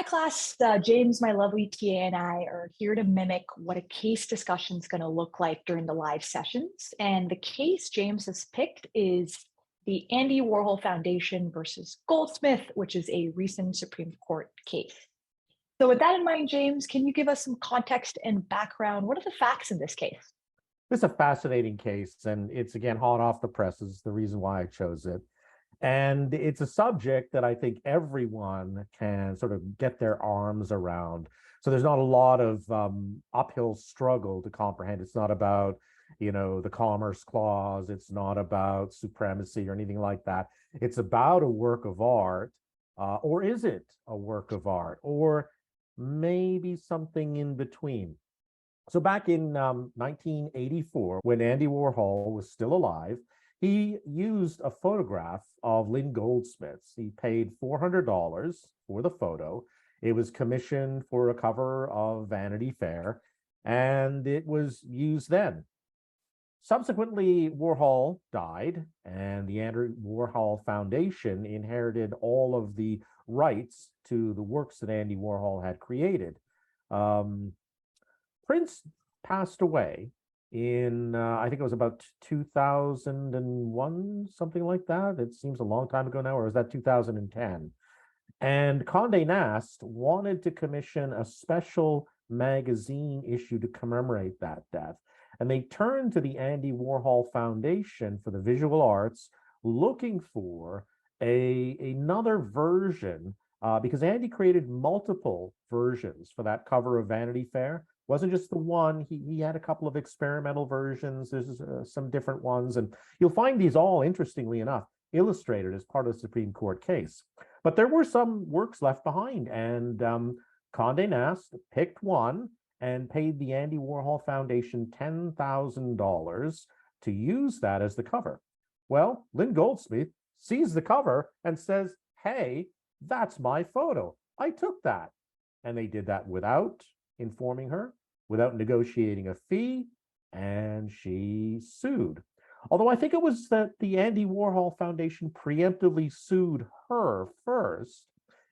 Hi, class. James, my lovely TA, and I are here to mimic what a case discussion is going to look like during the live sessions. And the case James has picked is the Andy Warhol Foundation versus Goldsmith, which is a recent Supreme Court case. So, with that in mind, James, can you give us some context and background? What are the facts in this case? This is a fascinating case, and it's again hot off the presses, the reason why I chose it. And it's a subject that I think everyone can sort of get their arms around. So there's not a lot of uphill struggle to comprehend. It's not about, the Commerce Clause. It's not about supremacy or anything like that. It's about a work of art, or is it a work of art, or maybe something in between? So back in 1984, when Andy Warhol was still alive, he used a photograph of Lynn Goldsmith's. He paid $400 for the photo. It was commissioned for a cover of Vanity Fair, and it was used then. Subsequently, Warhol died, and the Andy Warhol Foundation inherited all of the rights to the works that Andy Warhol had created. Prince passed away in, I think it was about 2001, something like that. It seems a long time ago now, or was that 2010? And Condé Nast wanted to commission a special magazine issue to commemorate that death. And they turned to the Andy Warhol Foundation for the Visual Arts, looking for another version, because Andy created multiple versions for that cover of Vanity Fair. Wasn't just the one. He had a couple of experimental versions. There's some different ones, and you'll find these all, interestingly enough, illustrated as part of the Supreme Court case. But there were some works left behind, and Condé Nast picked one and paid the Andy Warhol Foundation $10,000 to use that as the cover. Well, Lynn Goldsmith sees the cover and says, "Hey, that's my photo. I took that." And they did that without informing her, without negotiating a fee, and she sued. Although I think it was that the Andy Warhol Foundation preemptively sued her first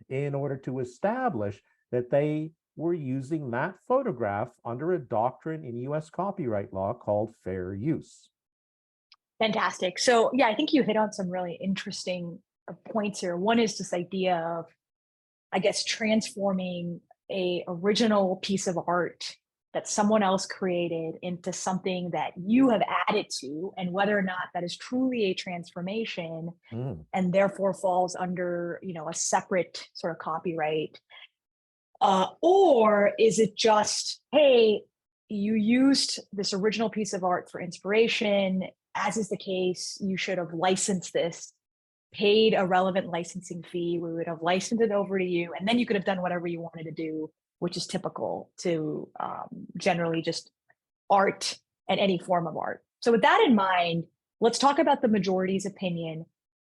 in order to establish that they were using that photograph under a doctrine in US copyright law called fair use. Fantastic. So, yeah, I think you hit on some really interesting points here. One is this idea of, I guess, transforming a original piece of art that someone else created into something that you have added to, and whether or not that is truly a transformation Mm. and therefore falls under, a separate sort of copyright, or is it just, hey, you used this original piece of art for inspiration, as is the case, you should have licensed this, paid a relevant licensing fee, we would have licensed it over to you, and then you could have done whatever you wanted to do, which is typical to generally just art and any form of art. So with that in mind, let's talk about the majority's opinion.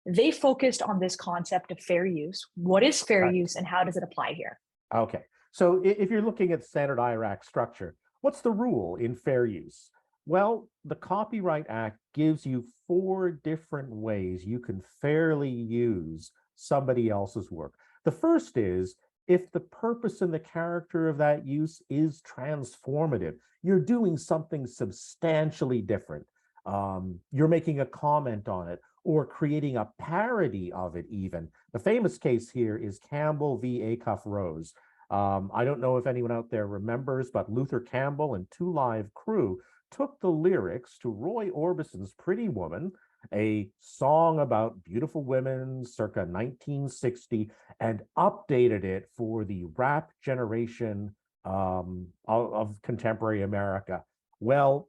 They focused on this concept of fair use. What is fair Right. use and how does it apply here? Okay. So if you're looking at standard IRAC structure, what's the rule in fair use? Well, the Copyright Act gives you 4 different ways you can fairly use somebody else's work. The first is if the purpose and the character of that use is transformative. You're doing something substantially different. You're making a comment on it or creating a parody of it even. The famous case here is Campbell v. Acuff Rose. I don't know if anyone out there remembers, but Luther Campbell and Two Live Crew took the lyrics to Roy Orbison's Pretty Woman, a song about beautiful women circa 1960, and updated it for the rap generation of contemporary America. Well,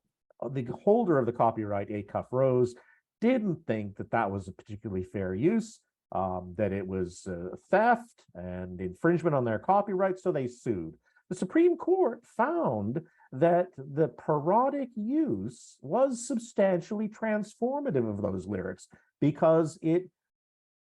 the holder of the copyright, Acuff Rose, didn't think that that was a particularly fair use, that it was theft and infringement on their copyright, so they sued. The Supreme Court found that the parodic use was substantially transformative of those lyrics because it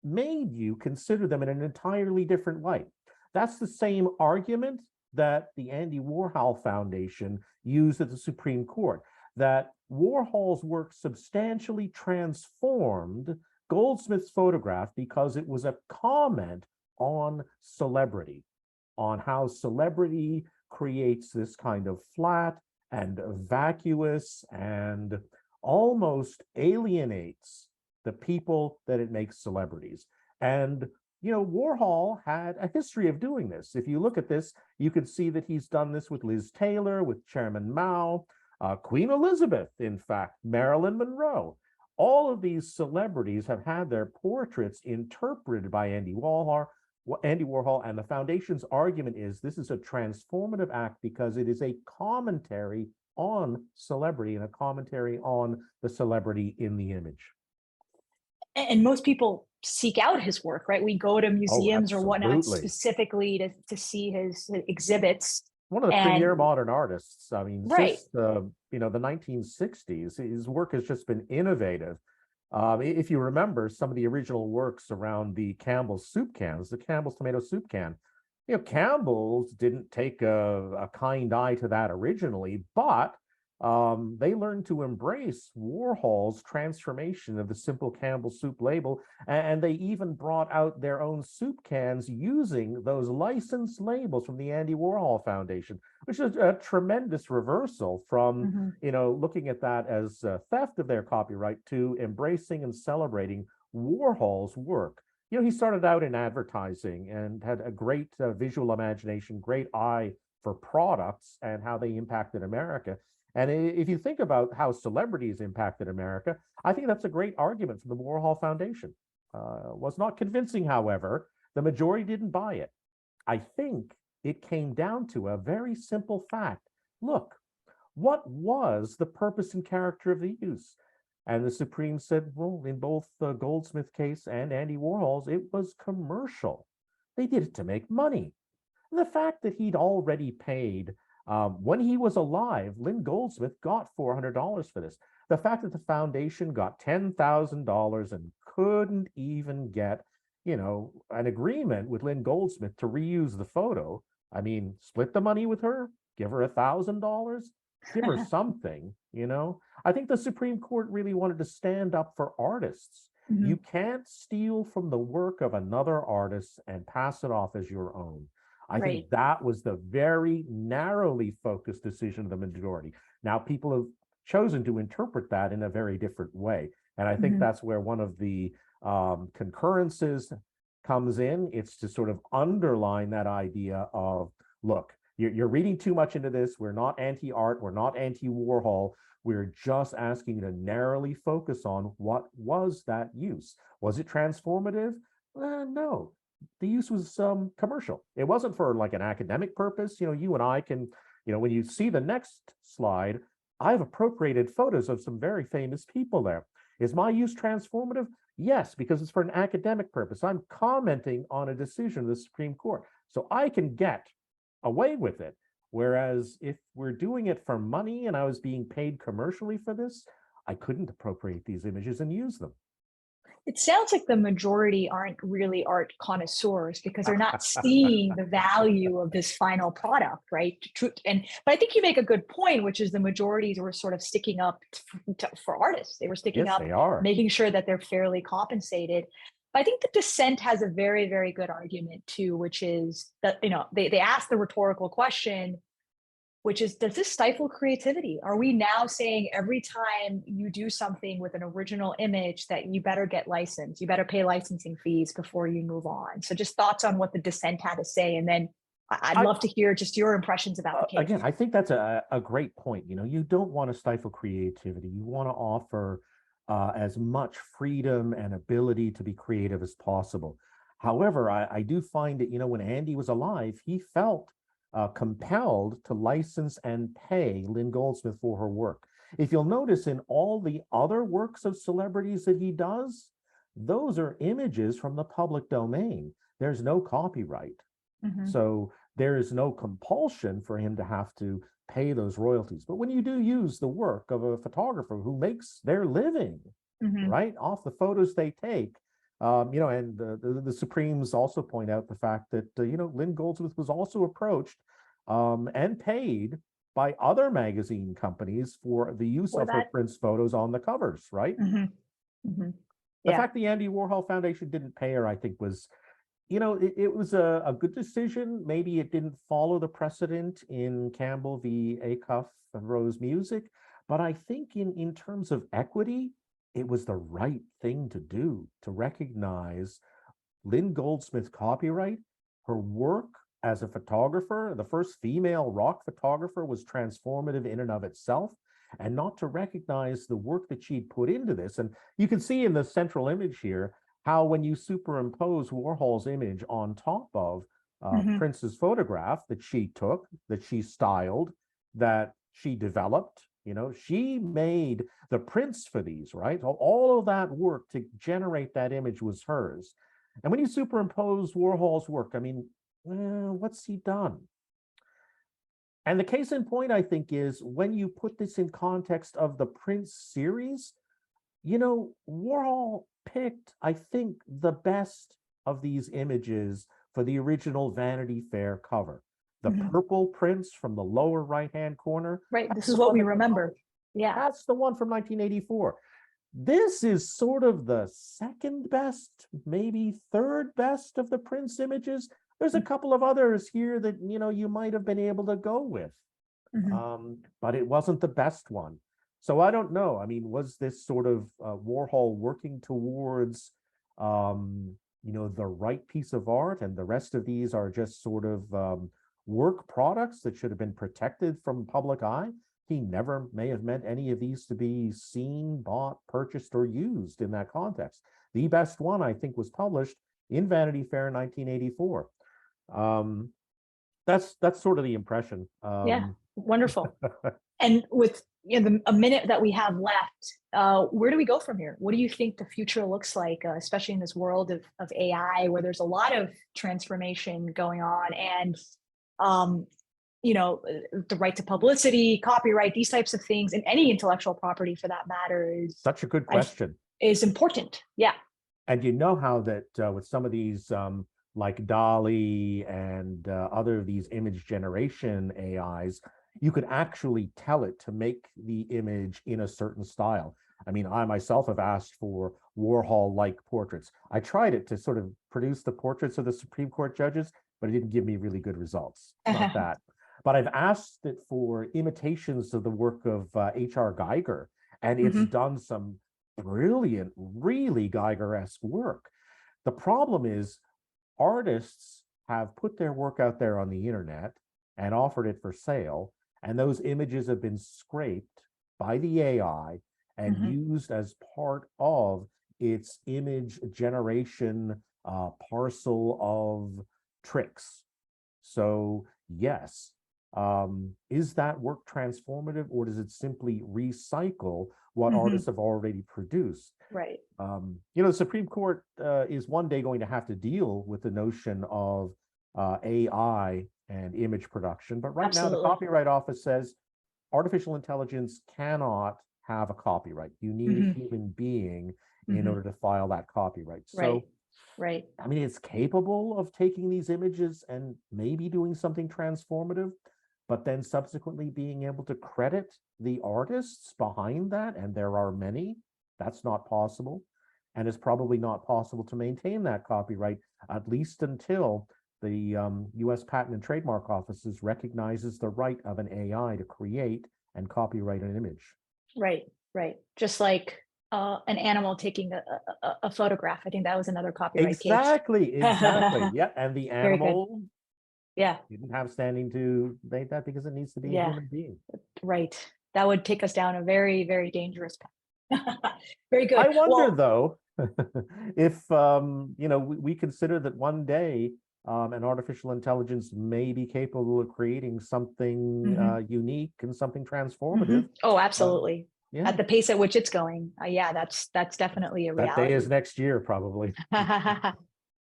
made you consider them in an entirely different light. That's the same argument that the Andy Warhol Foundation used at the Supreme Court, that Warhol's work substantially transformed Goldsmith's photograph because it was a comment on celebrity, on how celebrity creates this kind of flat and vacuous and almost alienates the people that it makes celebrities. And Warhol had a history of doing this. If you look at this, you can see that he's done this with Liz Taylor, with Chairman Mao, Queen Elizabeth, in fact, Marilyn Monroe. All of these celebrities have had their portraits interpreted by Andy Warhol, and the foundation's argument is this is a transformative act because it is a commentary on celebrity and a commentary on the celebrity in the image. And most people seek out his work, right? We go to museums or whatnot specifically to see his exhibits. One of the premier modern artists. I mean, right. Since the 1960s, his work has just been innovative. If you remember some of the original works around the Campbell's soup cans, the Campbell's tomato soup can, Campbell's didn't take a kind eye to that originally, but they learned to embrace Warhol's transformation of the simple Campbell soup label, and they even brought out their own soup cans using those licensed labels from the Andy Warhol Foundation, which is a tremendous reversal from looking at that as theft of their copyright to embracing and celebrating Warhol's work. He started out in advertising and had a great visual imagination, great eye for products and how they impacted America. And if you think about how celebrities impacted America, I think that's a great argument from the Warhol Foundation. Was not convincing, however. The majority didn't buy it. I think it came down to a very simple fact. Look, what was the purpose and character of the use? And the Supreme said, well, in both the Goldsmith case and Andy Warhol's, it was commercial. They did it to make money. The fact that he'd already paid when he was alive, Lynn Goldsmith got $400 for this. The fact that the foundation got $10,000 and couldn't even get, an agreement with Lynn Goldsmith to reuse the photo. I mean, split the money with her, give her $1,000, give her something, I think the Supreme Court really wanted to stand up for artists. You can't steal from the work of another artist and pass it off as your own. I think that was the very narrowly focused decision of the majority. Now, people have chosen to interpret that in a very different way. And I think that's where one of the concurrences comes in. It's to sort of underline that idea of, look, you're reading too much into this. We're not anti-art. We're not anti-Warhol. We're just asking you to narrowly focus on what was that use. Was it transformative? No. The use was commercial. It wasn't for like an academic purpose. You and I can, when you see the next slide, I've appropriated photos of some very famous people there. Is my use transformative? Yes, because it's for an academic purpose. I'm commenting on a decision of the Supreme Court. So I can get away with it. Whereas if we're doing it for money and I was being paid commercially for this, I couldn't appropriate these images and use them. It sounds like the majority aren't really art connoisseurs because they're not seeing the value of this final product, right? But I think you make a good point, which is the majorities were sort of sticking up for artists. They were sticking up, making sure that they're fairly compensated. But I think the dissent has a very, very good argument too, which is that, they ask the rhetorical question, which is, does this stifle creativity? Are we now saying every time you do something with an original image that you better get licensed, you better pay licensing fees before you move on? So just thoughts on what the dissent had to say. And then I'd love to hear just your impressions about the case. Again, I think that's a great point. You don't want to stifle creativity. You want to offer as much freedom and ability to be creative as possible. However, I do find that, when Andy was alive, he felt compelled to license and pay Lynn Goldsmith for her work. If you'll notice in all the other works of celebrities that he does, those are images from the public domain. There's no copyright. So there is no compulsion for him to have to pay those royalties. But when you do use the work of a photographer who makes their living, right, off the photos they take, and the Supremes also point out the fact that, Lynn Goldsmith was also approached and paid by other magazine companies for the use of her prints photos on the covers, right? The fact the Andy Warhol Foundation didn't pay her, I think, was, it was a good decision. Maybe it didn't follow the precedent in Campbell v. Acuff and Rose Music, but I think in terms of equity, it was the right thing to do, to recognize Lynn Goldsmith's copyright. Her work as a photographer, the first female rock photographer, was transformative in and of itself, and not to recognize the work that she'd put into this. And you can see in the central image here how when you superimpose Warhol's image on top of Prince's photograph that she took, that she styled, that she developed, she made the prints for these, right? All of that work to generate that image was hers. And when you superimpose Warhol's work, I mean, what's he done? And the case in point, I think, is when you put this in context of the Prince series, Warhol picked, I think, the best of these images for the original Vanity Fair cover. The purple Prince from the lower right-hand corner. Right, this is what we remember. Yeah. That's the one from 1984. This is sort of the second best, maybe third best of the Prince images. There's a couple of others here that, you might have been able to go with, but it wasn't the best one. So I don't know. I mean, was this sort of Warhol working towards, the right piece of art, and the rest of these are just sort of work products that should have been protected from public eye? He never may have meant any of these to be seen, bought, purchased, or used in that context. The best one, I think, was published in Vanity Fair in 1984. That's sort of the impression. Yeah, wonderful. And with a minute that we have left, where do we go from here? What do you think the future looks like, especially in this world of AI, where there's a lot of transformation going on, and the right to publicity, copyright, these types of things, and any intellectual property for that matter is such a good question. Is important. Yeah. And you know how that with some of these like DALL-E and other of these image generation AIs, you could actually tell it to make the image in a certain style. I mean, I myself have asked for Warhol-like portraits. I tried it to sort of produce the portraits of the Supreme Court judges, but it didn't give me really good results. Not that. But I've asked it for imitations of the work of H.R. Geiger, and it's done some brilliant, really Geiger-esque work. The problem is artists have put their work out there on the internet and offered it for sale, and those images have been scraped by the AI and used as part of its image generation parcel of tricks. So yes, is that work transformative, or does it simply recycle what artists have already produced? Right. The Supreme Court is one day going to have to deal with the notion of AI and image production. But right now, the Copyright Office says artificial intelligence cannot have a copyright. You need a human being in order to file that copyright. So, right. I mean, it's capable of taking these images and maybe doing something transformative, but then subsequently being able to credit the artists behind that, and there are many. That's not possible, and it's probably not possible to maintain that copyright, at least until the U.S. Patent and Trademark Offices recognizes the right of an AI to create and copyright an image. Right. Just like an animal taking a photograph. I think that was another copyright case. Exactly. Yeah, and the animal didn't have standing to make that because it needs to be a human being. Right. That would take us down a very, very dangerous path. Very good. I wonder, though, if we consider that one day an artificial intelligence may be capable of creating something unique and something transformative. Oh, absolutely. At the pace at which it's going. That's definitely a reality. That day is next year, probably.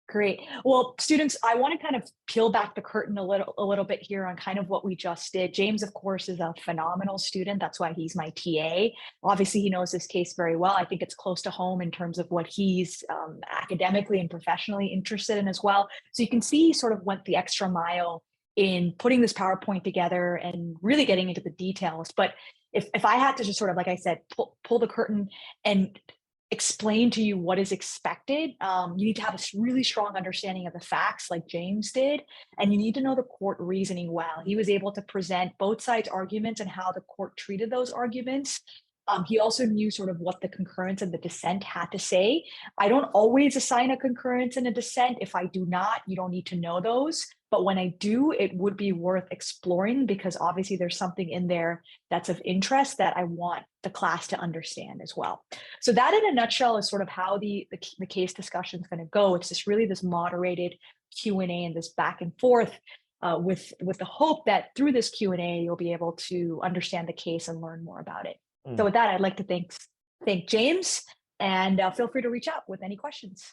Great. Well, students, I want to kind of peel back the curtain a little bit here on kind of what we just did. James, of course, is a phenomenal student. That's why he's my TA. Obviously, he knows this case very well. I think it's close to home in terms of what he's academically and professionally interested in as well. So you can see he sort of went the extra mile in putting this PowerPoint together and really getting into the details. But if I had to just sort of, like I said, pull the curtain and explain to you what is expected. You need to have a really strong understanding of the facts, like James did, and you need to know the court reasoning well. He was able to present both sides' arguments and how the court treated those arguments. He also knew sort of what the concurrence and the dissent had to say. I don't always assign a concurrence and a dissent. If I do not, you don't need to know those. But when I do, it would be worth exploring because obviously there's something in there that's of interest that I want the class to understand as well. So that in a nutshell is sort of how the case discussion is going to go. It's just really this moderated Q&A and this back and forth with the hope that through this Q&A, you'll be able to understand the case and learn more about it. So with that, I'd like to thank James, and feel free to reach out with any questions.